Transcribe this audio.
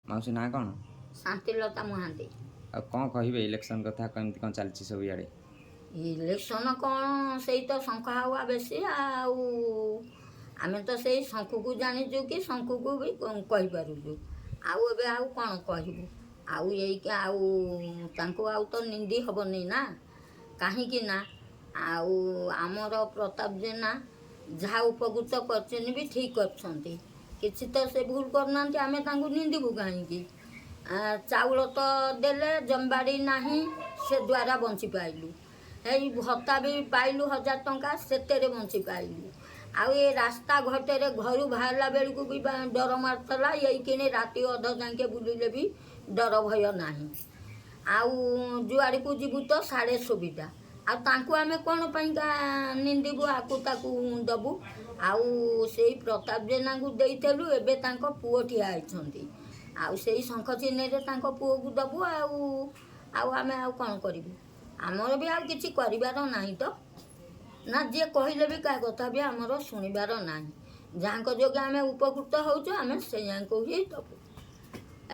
ମାଉସୀ ନାଁ କ'ଣ? ଶାନ୍ତିଲତା ମହାନ୍ତି। ଆଉ କ'ଣ କହିବେ ଇଲେକ୍ସନ୍ କଥା କେମିତି କ'ଣ ଚାଲିଛି ସବୁ ଇଆଡ଼େ? ଇଲେକ୍ସନ୍ କ'ଣ ସେଇ ତ ଶଙ୍ଖ ହାୱା ବେଶୀ ଆଉ ଆମେ ତ ସେଇ ଶଙ୍ଖକୁ ଜାଣିଛୁ କି ଶଙ୍ଖକୁ ବି କହିପାରୁଛୁ। ଆଉ ଏବେ ଆଉ କ'ଣ କହିବୁ? ଆଉ ଏଇକି ଆଉ ତାଙ୍କୁ ଆଉ ତ ନିନ୍ଦି ହେବନି ନା, କାହିଁକି ନା ଆଉ ଆମର ପ୍ରତାପ ଜେନା ଯାହା ଉପକୃତ କରିଛନ୍ତି ବି ଠିକ୍ କରିଛନ୍ତି, କିଛି ତ ସେ ଭୁଲ କରୁନାହାନ୍ତି। ଆମେ ତାଙ୍କୁ ନିନ୍ଦିବୁ କାହିଁକି? ଚାଉଳ ତ ଦେଲେ, ଜମିବାଡ଼ି ନାହିଁ, ସେ ଦ୍ୱାରା ବଞ୍ଚି ପାଇଲୁ। ଏଇ ଭତ୍ତା ବି ପାଇଲୁ 1000 ଟଙ୍କା, ସେଥିରେ ବଞ୍ଚି ପାଇଲୁ। ଆଉ ଏ ରାସ୍ତା ଘାଟରେ ଘରୁ ବାହାରିଲା ବେଳକୁ ବି ଡର ମାରୁଥିଲା, ଏଇକିନି ରାତି ଅଧ ଯାକେ ବୁଲିଲେ ବି ଡର ଭୟ ନାହିଁ। ଆଉ ଯୁଆଡ଼କୁ ଯିବୁ ତ ସାଡ଼େ ସୁବିଧା। ଆଉ ତାଙ୍କୁ ଆମେ କ'ଣ ପାଇଁକା ନିନ୍ଦିବୁ, ଆକୁ ତାକୁ ଦେବୁ? ଆଉ ସେଇ ପ୍ରତାପ ଜେନାଙ୍କୁ ଦେଇଥିଲୁ, ଏବେ ତାଙ୍କ ପୁଅ ଠିଆ ହେଇଛନ୍ତି। ଆଉ ସେଇ ଶଙ୍ଖ ଚିହ୍ନରେ ତାଙ୍କ ପୁଅକୁ ଦେବୁ। ଆଉ ଆମେ ଆଉ କ'ଣ କରିବୁ? ଆମର ବି ଆଉ କିଛି କରିବାର ନାହିଁ ତ ନା, ଯିଏ କହିଲେ ବି କାହା କଥା ବି ଆମର ଶୁଣିବାର ନାହିଁ। ଯାହାଙ୍କ ଯୋଗେ ଆମେ ଉପକୃତ ହେଉଛୁ, ଆମେ ସେଇଆଙ୍କୁ ହିଁ ଦେବୁ।